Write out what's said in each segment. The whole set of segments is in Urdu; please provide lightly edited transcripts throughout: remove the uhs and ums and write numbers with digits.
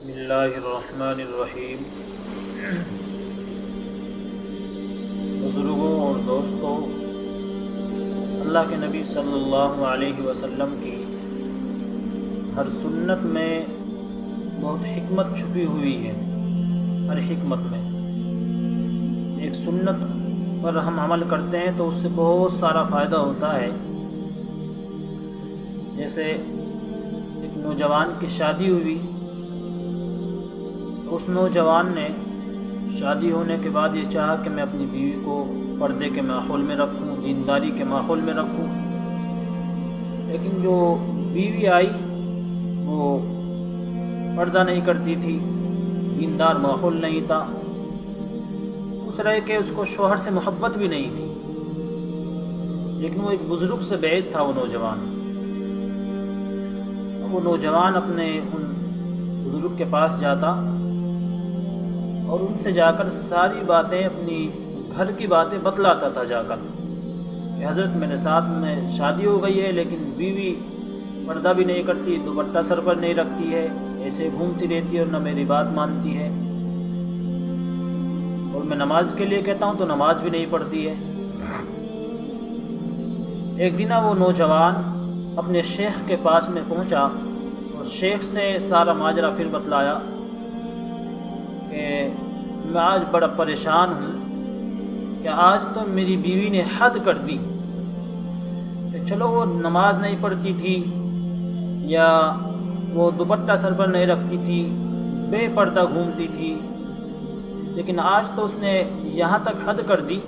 بسم اللہ الرحمن الرحیم۔ بزرگوں اور دوستوں، اللہ کے نبی صلی اللہ علیہ وسلم کی ہر سنت میں بہت حکمت چھپی ہوئی ہے۔ ہر حکمت میں ایک سنت پر ہم عمل کرتے ہیں تو اس سے بہت سارا فائدہ ہوتا ہے۔ جیسے ایک نوجوان کی شادی ہوئی، اس نوجوان نے شادی ہونے کے بعد یہ چاہا کہ میں اپنی بیوی کو پردے کے ماحول میں رکھوں، دینداری کے ماحول میں رکھوں، لیکن جو بیوی آئی وہ پردہ نہیں کرتی تھی، دیندار ماحول نہیں تھا، اس طرح کہ اس کو شوہر سے محبت بھی نہیں تھی، لیکن وہ ایک بزرگ سے بعید تھا وہ نوجوان اپنے ان بزرگ کے پاس جاتا اور ان سے جا کر ساری باتیں، اپنی گھر کی باتیں بتلاتا تھا جا کر کہ حضرت میرے ساتھ میں شادی ہو گئی ہے، لیکن بیوی پردہ بھی نہیں کرتی، دوپٹہ سر پر نہیں رکھتی ہے، ایسے گھومتی رہتی ہے اور نہ میری بات مانتی ہے، اور میں نماز کے لیے کہتا ہوں تو نماز بھی نہیں پڑھتی ہے۔ ایک دن وہ نوجوان اپنے شیخ کے پاس میں پہنچا اور شیخ سے سارا ماجرا پھر بتلایا کہ میں آج بڑا پریشان ہوں کہ آج تو میری بیوی نے حد کر دی کہ چلو وہ نماز نہیں پڑھتی تھی یا وہ دوپٹہ سر پر نہیں رکھتی تھی، بے پردہ گھومتی تھی، لیکن آج تو اس نے یہاں تک حد کر دی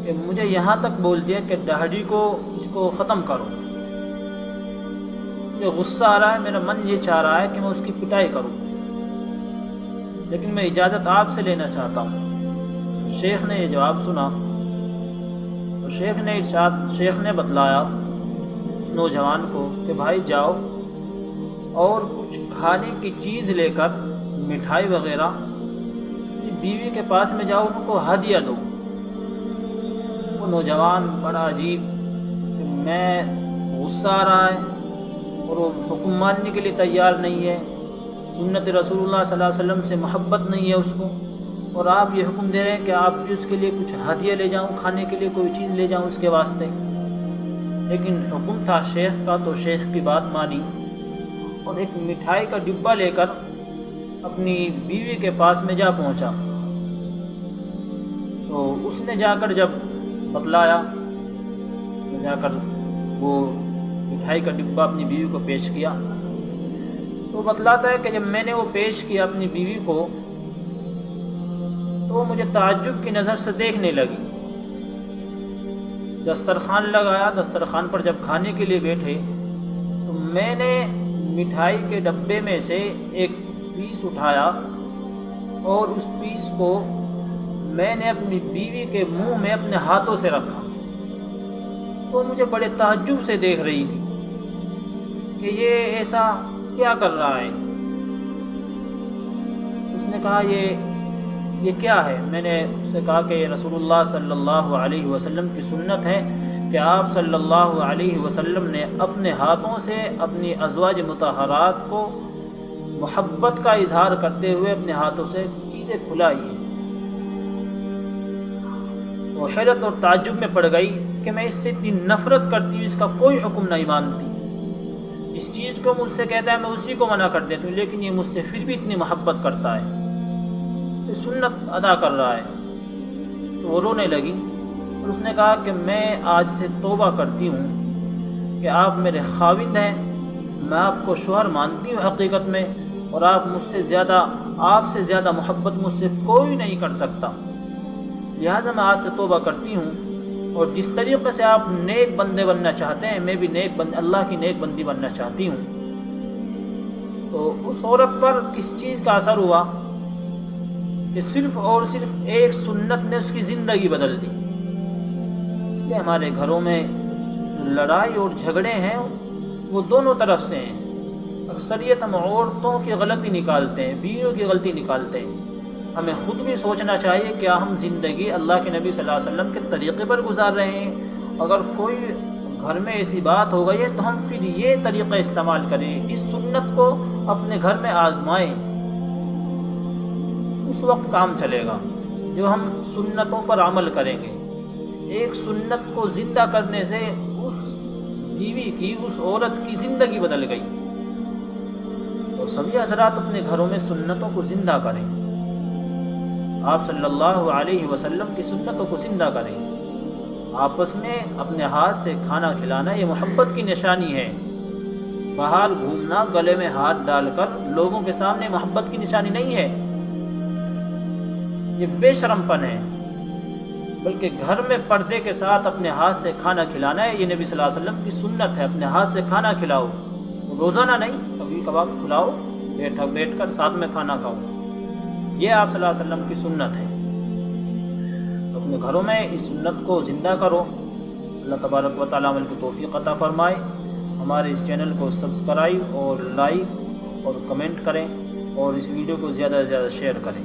کہ مجھے یہاں تک بول دیا کہ داڑھی کو اس کو ختم کرو۔ مجھے غصہ آ رہا ہے، میرا من یہ چاہ رہا ہے کہ میں اس کی پٹائی کروں، لیکن میں اجازت آپ سے لینا چاہتا ہوں۔ شیخ نے یہ جواب سنا تو شیخ نے بتلایا اس نوجوان کو کہ بھائی جاؤ اور کچھ کھانے کی چیز لے کر، مٹھائی وغیرہ، بیوی کے پاس میں جاؤ، ان کو ہدیہ دو۔ وہ نوجوان بڑا عجیب کہ میں غصہ آ رہا ہے اور وہ حکم ماننے کے لیے تیار نہیں ہے، سنت رسول اللہ صلی اللہ علیہ وسلم سے محبت نہیں ہے اس کو، اور آپ یہ حکم دے رہے ہیں کہ آپ بھی اس کے لیے کچھ ہدیہ لے جاؤں، کھانے کے لیے کوئی چیز لے جاؤں اس کے واسطے۔ لیکن حکم تھا شیخ کا تو شیخ کی بات مانی اور ایک مٹھائی کا ڈبہ لے کر اپنی بیوی کے پاس میں جا پہنچا۔ تو اس نے جا کر جب بتلایا، جا کر وہ مٹھائی کا ڈبہ اپنی بیوی کو پیش کیا، تو بتلاتا ہے کہ جب میں نے وہ پیش کیا اپنی بیوی کو تو وہ مجھے تعجب کی نظر سے دیکھنے لگی۔ دسترخوان لگایا، دسترخوان پر جب کھانے کے لیے بیٹھے تو میں نے مٹھائی کے ڈبے میں سے ایک پیس اٹھایا اور اس پیس کو میں نے اپنی بیوی کے منہ میں اپنے ہاتھوں سے رکھا، تو مجھے بڑے تعجب سے دیکھ رہی تھی کہ یہ ایسا کیا کر رہا ہے۔ اس نے کہا یہ کیا ہے؟ میں نے اس سے کہا کہ یہ رسول اللہ صلی اللہ علیہ وسلم کی سنت ہے کہ آپ صلی اللہ علیہ وسلم نے اپنے ہاتھوں سے اپنی ازواج مطہرات کو محبت کا اظہار کرتے ہوئے اپنے ہاتھوں سے چیزیں کھلائی ہیں۔ وہ حیرت اور تعجب میں پڑ گئی کہ میں اس سے اتنی نفرت کرتی ہوں، اس کا کوئی حکم نہیں مانتی، جس چیز کو مجھ سے کہتا ہے میں اسی کو منع کر دیتی ہوں، لیکن یہ مجھ سے پھر بھی اتنی محبت کرتا ہے، یہ سنت ادا کر رہا ہے۔ تو وہ رونے لگی اور اس نے کہا کہ میں آج سے توبہ کرتی ہوں کہ آپ میرے خاوند ہیں، میں آپ کو شوہر مانتی ہوں حقیقت میں، اور آپ سے زیادہ محبت مجھ سے کوئی نہیں کر سکتا، لہٰذا میں آج سے توبہ کرتی ہوں، اور جس طریقے سے آپ نیک بندے بننا چاہتے ہیں میں بھی اللہ کی نیک بندی بننا چاہتی ہوں۔ تو اس عورت پر کس چیز کا اثر ہوا کہ صرف اور صرف ایک سنت نے اس کی زندگی بدل دی۔ اس لیے ہمارے گھروں میں لڑائی اور جھگڑے ہیں وہ دونوں طرف سے ہیں۔ اکثریت ہم عورتوں کی غلطی نکالتے ہیں، بیویوں کی غلطی نکالتے ہیں۔ ہمیں خود بھی سوچنا چاہیے کہ ہم زندگی اللہ کے نبی صلی اللہ علیہ وسلم کے طریقے پر گزار رہے ہیں۔ اگر کوئی گھر میں ایسی بات ہو گئی ہے تو ہم پھر یہ طریقہ استعمال کریں، اس سنت کو اپنے گھر میں آزمائیں اس وقت کام چلے گا جو ہم سنتوں پر عمل کریں گے۔ ایک سنت کو زندہ کرنے سے اس بیوی کی، اس عورت کی زندگی بدل گئی۔ تو سبھی حضرات اپنے گھروں میں سنتوں کو زندہ کریں، آپ صلی اللہ علیہ وسلم کی سنتوں کو زندہ کریں۔ آپس میں اپنے ہاتھ سے کھانا کھلانا یہ محبت کی نشانی ہے۔ باہر گھومنا، گلے میں ہاتھ ڈال کر لوگوں کے سامنے محبت کی نشانی نہیں ہے، یہ بے شرم پن ہے۔ بلکہ گھر میں پردے کے ساتھ اپنے ہاتھ سے کھانا کھلانا ہے، یہ نبی صلی اللہ علیہ وسلم کی سنت ہے۔ اپنے ہاتھ سے کھانا کھلاؤ، روزانہ نہیں، کبھی کبھار کھلاؤ، بیٹھ کر ساتھ میں کھانا کھاؤ، یہ آپ صلی اللہ علیہ وسلم کی سنت ہے۔ تو اپنے گھروں میں اس سنت کو زندہ کرو۔ اللہ تبارک و تعالیٰ عمل کی توفیق عطا فرمائے۔ ہمارے اس چینل کو سبسکرائب اور لائک اور کمنٹ کریں، اور اس ویڈیو کو زیادہ سے زیادہ شیئر کریں۔